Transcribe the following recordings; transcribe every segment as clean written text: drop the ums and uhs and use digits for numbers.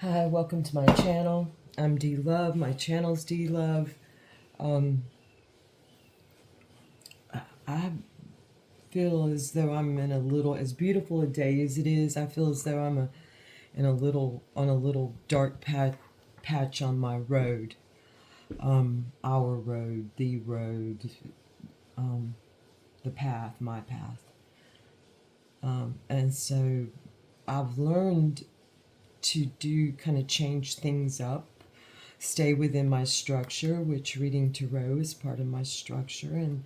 Hi, welcome to my channel. I'm D Love. My channel's D Love. I feel as though I'm in a little, as beautiful a day as it is. I feel as though in a little on a little dark patch on my road. Our road, the path, my path. And so I've learned to do kind of change things up, stay within my structure, which reading tarot is part of my structure, and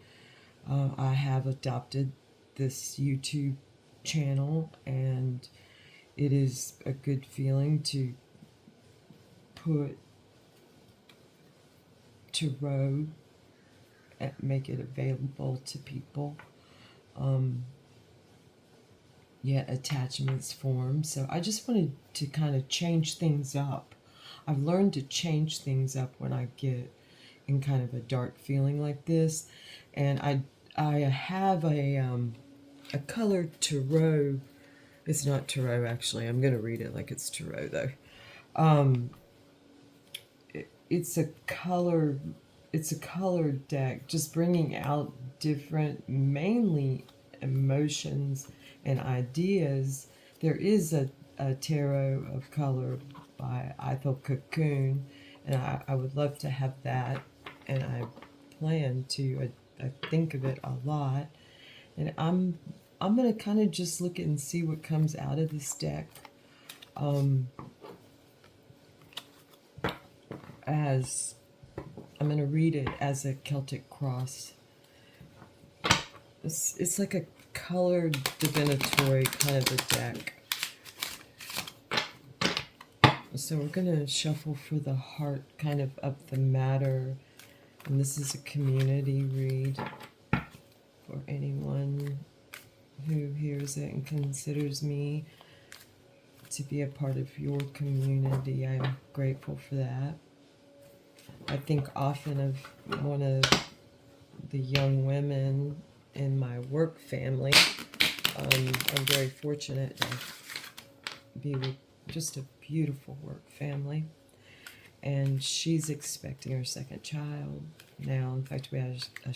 I have adopted this YouTube channel, and it is a good feeling to put tarot and make it available to people. Yet attachments form. So I just wanted to kind of change things up. I've learned to change things up when I get in kind of a dark feeling like this, and I have a colored tarot. It's not tarot, actually. I'm going to read it like it's tarot, though. It's a color. It's a colored deck, just bringing out different, mainly emotions and ideas. There is a tarot of color by Ethel Cocoon, and I would love to have that, and I plan to. I think of it a lot, and I'm gonna kind of just look at and see what comes out of this deck. As I'm gonna read it as a Celtic cross. It's like a colored divinatory kind of a deck. So we're gonna shuffle for the heart kind of the matter, and this is a community read for anyone who hears it and considers me to be a part of your community. I'm grateful for that. I think often of one of the young women in my work family. I'm very fortunate to be with just a beautiful work family. And she's expecting her second child now. In fact, we had we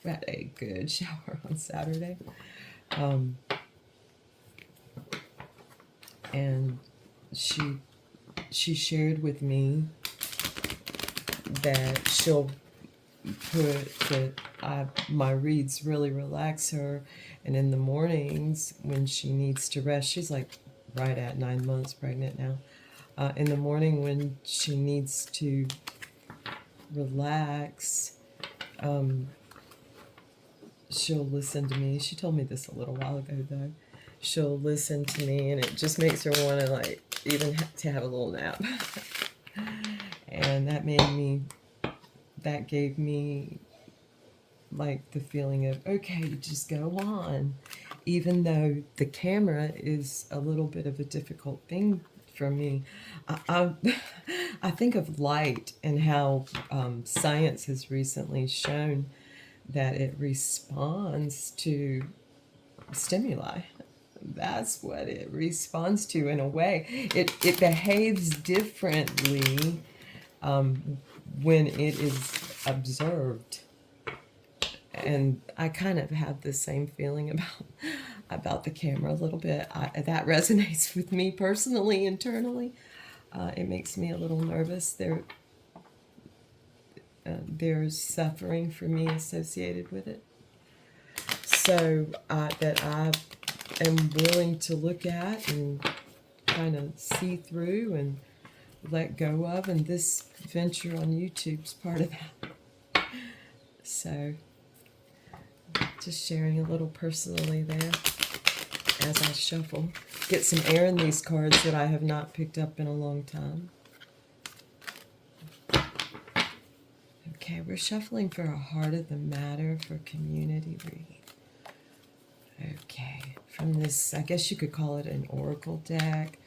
had a good shower on Saturday. And she shared with me that she'll put that my reads really relax her, and in the mornings when she needs to rest, she's like right at 9 months pregnant now. In the morning when she needs to relax, she'll listen to me. She told me this a little while ago, though. She'll listen to me, and it just makes her want to, like, even to have a little nap. And that gave me, like, the feeling of, okay, just go on. Even though the camera is a little bit of a difficult thing for me. I think of light and how science has recently shown that it responds to stimuli. That's what it responds to in a way. It behaves differently when it is observed. And I kind of have the same feeling about the camera a little bit. That resonates with me personally, internally. It makes me a little nervous. There's suffering for me associated with it. So that I am willing to look at and kind of see through and let go of, and this venture on YouTube's part of that. So just sharing a little personally there as I shuffle. Get some air in these cards that I have not picked up in a long time. Okay, we're shuffling for a heart of the matter for community reading. Okay, from this, I guess you could call it an oracle deck.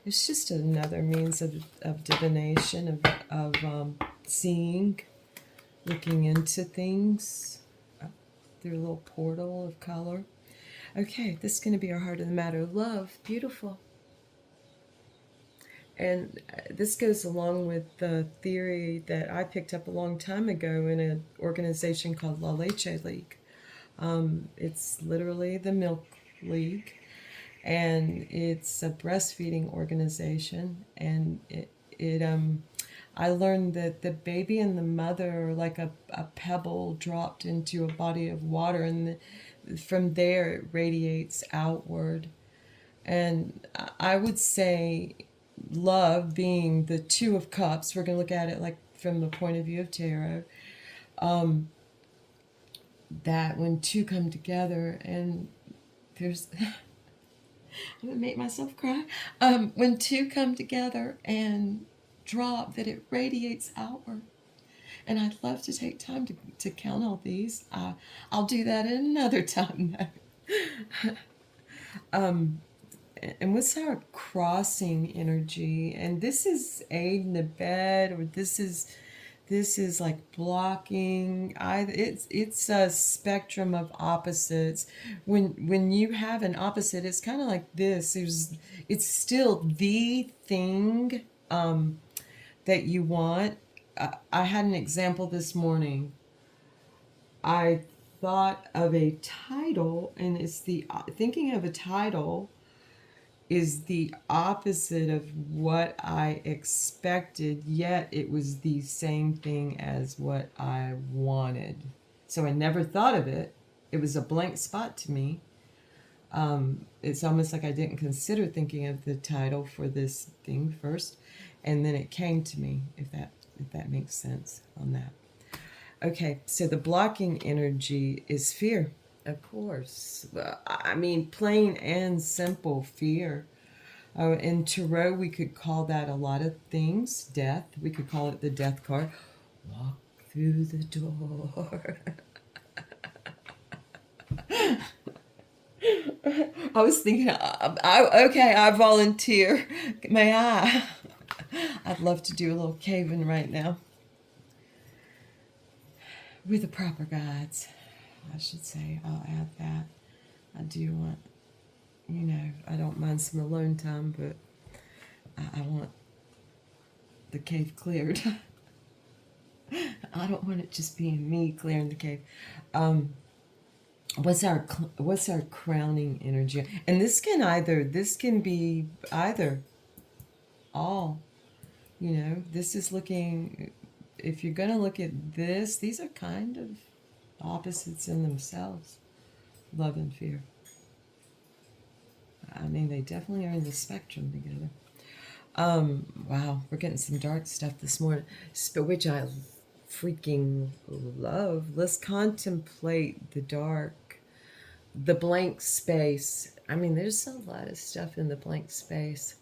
It's just another means of divination, of seeing, looking into things through a little portal of color. Okay, this is going to be our heart of the matter. Love, beautiful. And this goes along with the theory that I picked up a long time ago in an organization called La Leche League. It's literally the Milk League, and it's a breastfeeding organization. And I learned that the baby and the mother are like a pebble dropped into a body of water, and from there it radiates outward. And I would say love being the Two of Cups, we're going to look at it like from the point of view of tarot, that when two come together, and there's I'm gonna make myself cry. When two come together and drop, that it radiates outward. And I'd love to take time to count all these. I'll do that in another time, though. And what's our crossing energy? And this is aid in the bed, or this is like blocking. It's a spectrum of opposites. When you have an opposite, it's kind of like this. It's still the thing that you want. I had an example this morning. I thought of a title, and it's the thinking of a title is the opposite of what I expected, yet it was the same thing as what I wanted. So I never thought of it. It was a blank spot to me. It's almost like I didn't consider thinking of the title for this thing first, and then it came to me, if that makes sense on that. Okay, so the blocking energy is fear. Of course. I mean, plain and simple fear. In tarot, we could call that a lot of things. Death. We could call it the death card. Walk through the door. I was thinking, okay, I volunteer. May I? I'd love to do a little cave-in right now. With the proper guides, I should say. I'll add that. I do want, I don't mind some alone time, but I want the cave cleared. I don't want it just being me clearing the cave. What's our crowning energy? And this can be either, all. This is looking. If you're going to look at this, these are kind of opposites in themselves. Love and fear. I mean, they definitely are in the spectrum together. Wow, we're getting some dark stuff this morning, which I freaking love. Let's contemplate the dark, the blank space. I mean, there's a lot of stuff in the blank space.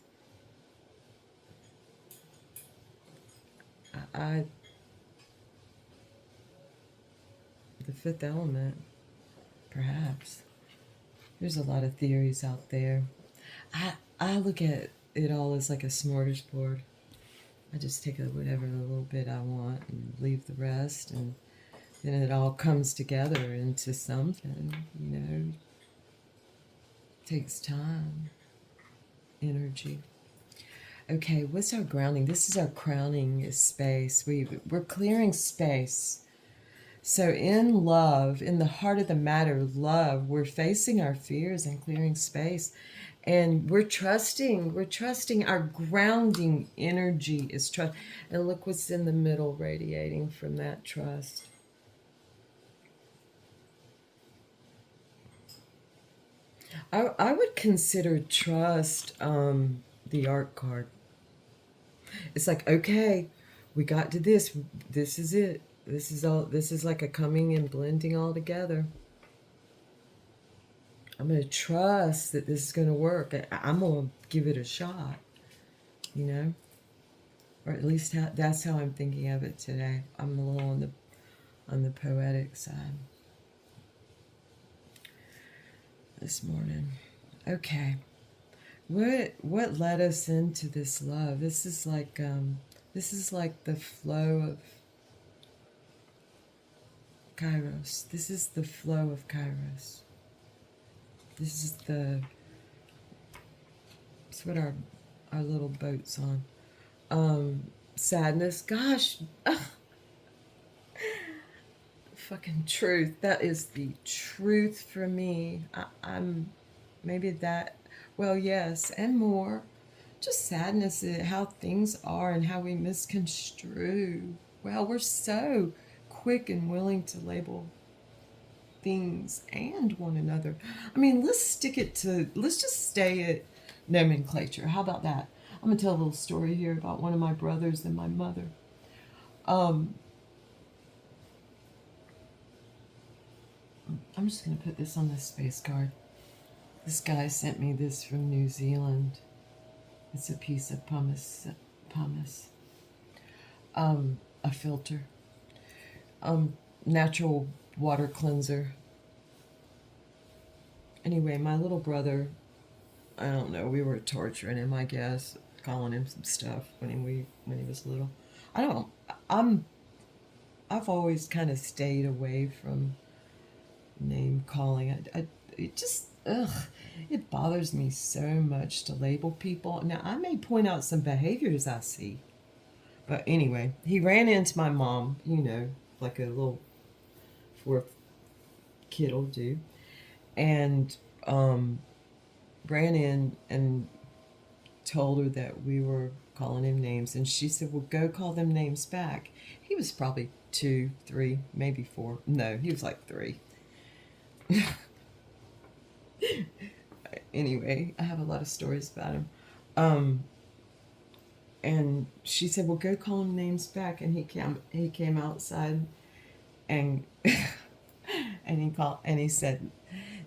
The fifth element, perhaps. There's a lot of theories out there. I look at it all as like a smorgasbord. I just take whatever little bit I want and leave the rest, and then it all comes together into something, It takes time, energy. Okay, what's our grounding? This is our crowning space. We're clearing space. So in love, in the heart of the matter, love, we're facing our fears and clearing space. And we're trusting our grounding energy is trust. And look what's in the middle radiating from that trust. I would consider trust the art card. It's like, okay, we got to this. This is it. This is like a coming and blending all together. I'm going to trust that this is going to work. I'm going to give it a shot, Or at least that's how I'm thinking of it today. I'm a little on the poetic side this morning. Okay. What led us into this love? This is like the flow of Kairos. This is the flow of Kairos. It's what our our little boats on. Sadness, gosh, fucking truth. That is the truth for me. I'm maybe that, well, yes, and more. Just sadness at how things are and how we misconstrue. Well, we're so quick and willing to label things and one another. I mean, let's just stay at nomenclature. How about that? I'm going to tell a little story here about one of my brothers and my mother. Um, I'm just going to put this on this space card. This guy sent me this from New Zealand. It's a piece of pumice, a filter, natural water cleanser. Anyway, my little brother, I don't know, we were torturing him, I guess, calling him some stuff when he was little. I don't. I'm. I've always kind of stayed away from name calling. It just it bothers me so much to label people. Now I may point out some behaviors I see, but anyway, he ran into my mom. You know, like a little fourth kid will do, and ran in and told her that we were calling him names, and she said, well, go call them names back. He was probably 2, 3, maybe 4. No, he was like 3. Anyway, I have a lot of stories about him. And she said, well, go call him names back. And he came outside and and he said,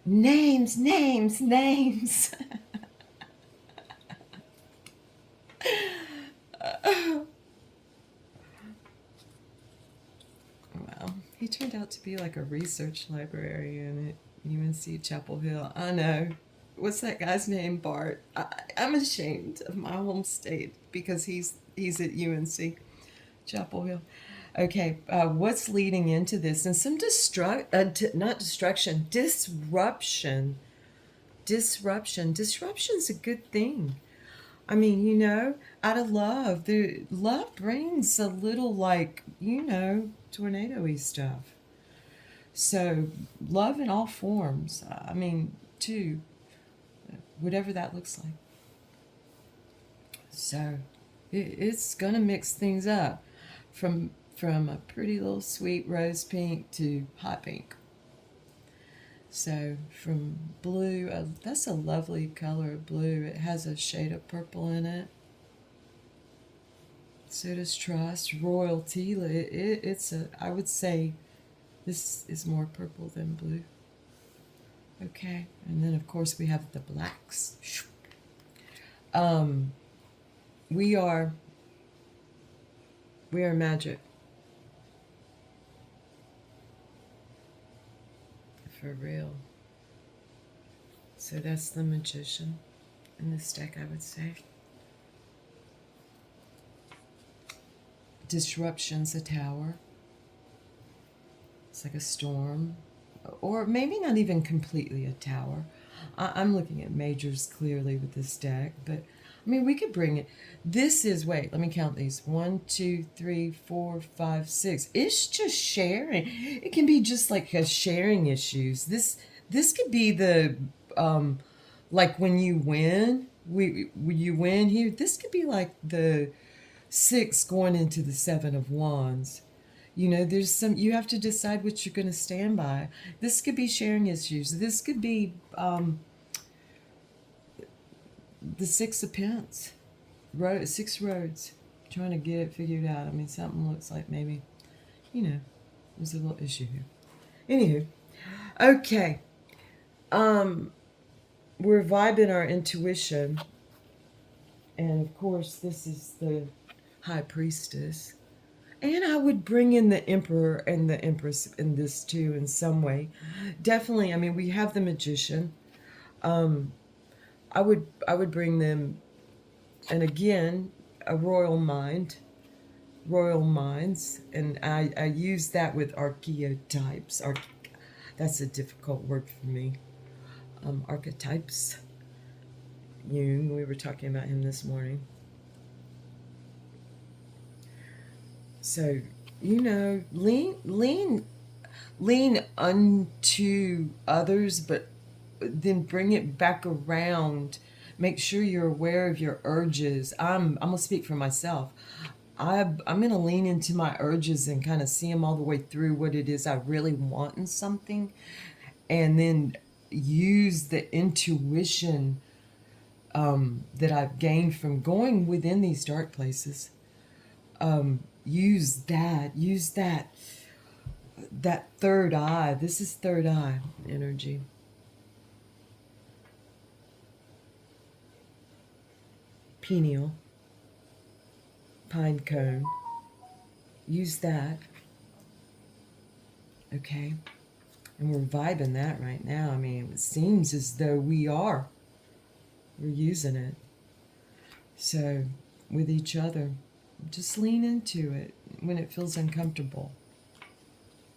names, names, names. Wow. He turned out to be like a research librarian at UNC Chapel Hill. I know. What's that guy's name? Bart. I'm ashamed of my home state because he's at UNC Chapel Hill. Okay, what's leading into this? And some not destruction, disruption. Disruption. Disruption's a good thing. I mean, out of love, the love brings a little like, tornado-y stuff. So love in all forms. I mean, too, whatever that looks like. So it's gonna mix things up from a pretty little sweet rose pink to hot pink. So from blue, that's a lovely color of blue. It has a shade of purple in it. So does trust, royalty. I would say this is more purple than blue. Okay, and then of course we have the blacks. We are magic. For real. So that's the magician in this deck, I would say. Disruption's a tower. It's like a storm. Or maybe not even completely a tower. I'm looking at majors clearly with this deck, but I mean, we could bring it. This is, wait, let me count these. 1, 2, 3, 4, 5, 6. It's just sharing. It can be just like a sharing issues. This could be the, like when you win, you win here. This could be like the 6 going into the 7 of Wands. There's you have to decide what you're going to stand by. This could be sharing issues. This could be the 6 of Pence. 6 roads. Trying to get it figured out. I mean, something looks like maybe, there's a little issue here. Anywho, okay. We're vibing our intuition. And of course, this is the High Priestess. And I would bring in the Emperor and the Empress in this too in some way. Definitely, I mean, we have the Magician. I would bring them, and again, a royal minds, and I use that with archetypes. That's a difficult word for me. Archetypes. Jung. We were talking about him this morning. So, lean unto others, but then bring it back around. Make sure you're aware of your urges. I'm gonna speak for myself. I'm gonna lean into my urges and kind of see them all the way through, what it is I really want in something, and then use the intuition that I've gained from going within these dark places. Use that third eye. This is third eye energy. Pineal, pine cone. Use that. Okay. And we're vibing that right now. I mean, it seems as though we're using it. So, with each other, just lean into it when it feels uncomfortable.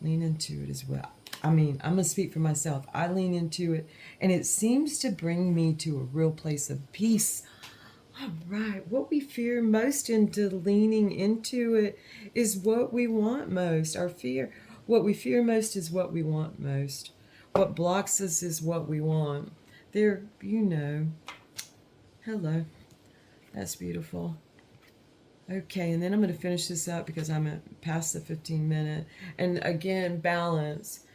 Lean into it as well. I mean, I'm going to speak for myself. I lean into it, and it seems to bring me to a real place of peace. All right, what we fear most into leaning into it is what we want most. What we fear most is what we want most. What blocks us is what we want. Hello. That's beautiful. Okay, and then I'm going to finish this up because I'm past the 15-minute. And again, balance.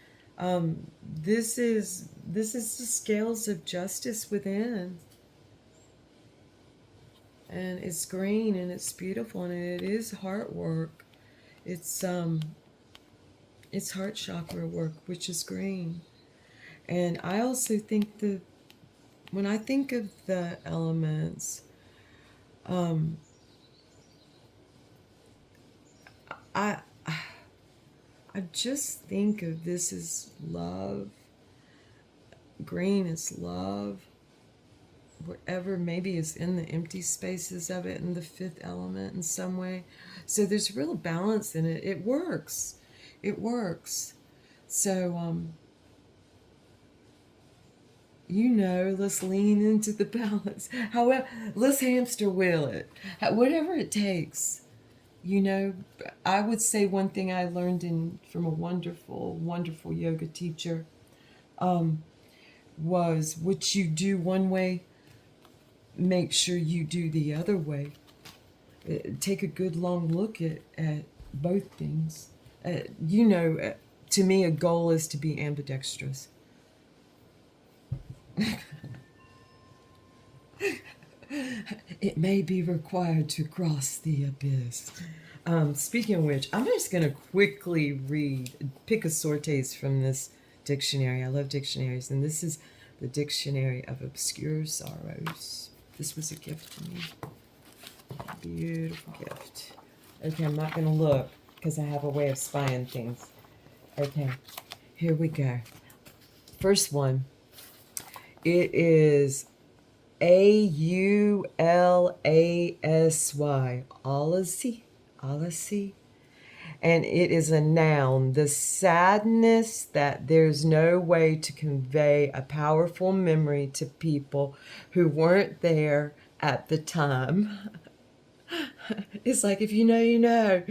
This is the scales of justice within. And it's green and it's beautiful and it is heart work. It's heart chakra work, which is green. And I also think when I think of the elements, I just think of this as love. Green is love. Whatever maybe is in the empty spaces of it, in the fifth element in some way. So there's real balance in it. It works. It works. So, let's lean into the balance. However, let's hamster wheel it. Whatever it takes. I would say one thing I learned from a wonderful, wonderful yoga teacher was what you do one way, make sure you do the other way. Take a good long look at both things. To me, a goal is to be ambidextrous. It may be required to cross the abyss. Speaking of which, I'm just going to quickly pick a sortes from this dictionary. I love dictionaries, and this is the Dictionary of Obscure Sorrows. This was a gift to me. Beautiful gift. Okay, I'm not going to look because I have a way of spying things. Okay, here we go. First one. It is AULASY. Alasy. And it is a noun. The sadness that there's no way to convey a powerful memory to people who weren't there at the time. It's like, if you know, you know.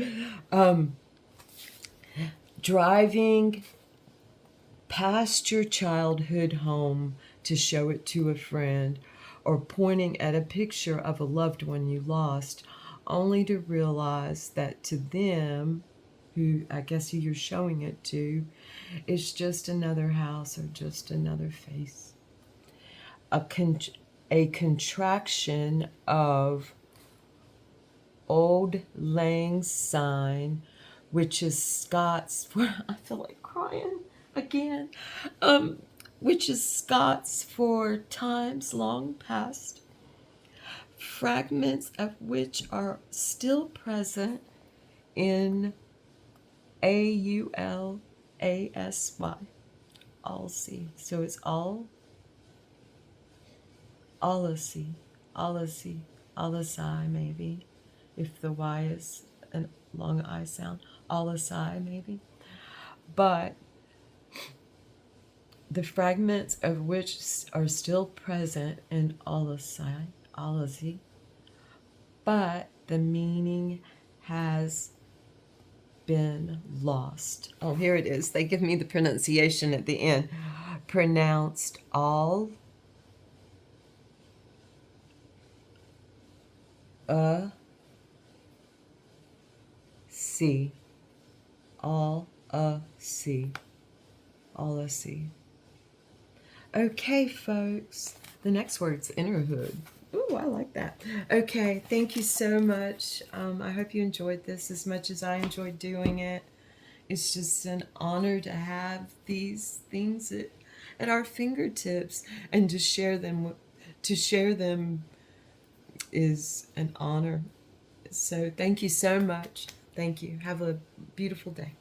Driving past your childhood home to show it to a friend, or pointing at a picture of a loved one you lost, only to realize that to them, who I guess who you're showing it to, it's just another house or just another face. A contraction of Old Lang Syne, which is Scots. I feel like crying again. Which is Scots for times long past, fragments of which are still present in AULASY. Alsy. So it's Alasy, Alasai maybe, if the Y is a long I sound. Alasai maybe. But the fragments of which are still present in Alasi, but the meaning has been lost. Oh, here it is. They give me the pronunciation at the end. Pronounced all see, all see, all a see. Okay, folks. The next word's innerhood. Ooh, I like that. Okay, thank you so much. I hope you enjoyed this as much as I enjoyed doing it. It's just an honor to have these things at our fingertips, and to share them. To share them is an honor. So thank you so much. Thank you. Have a beautiful day.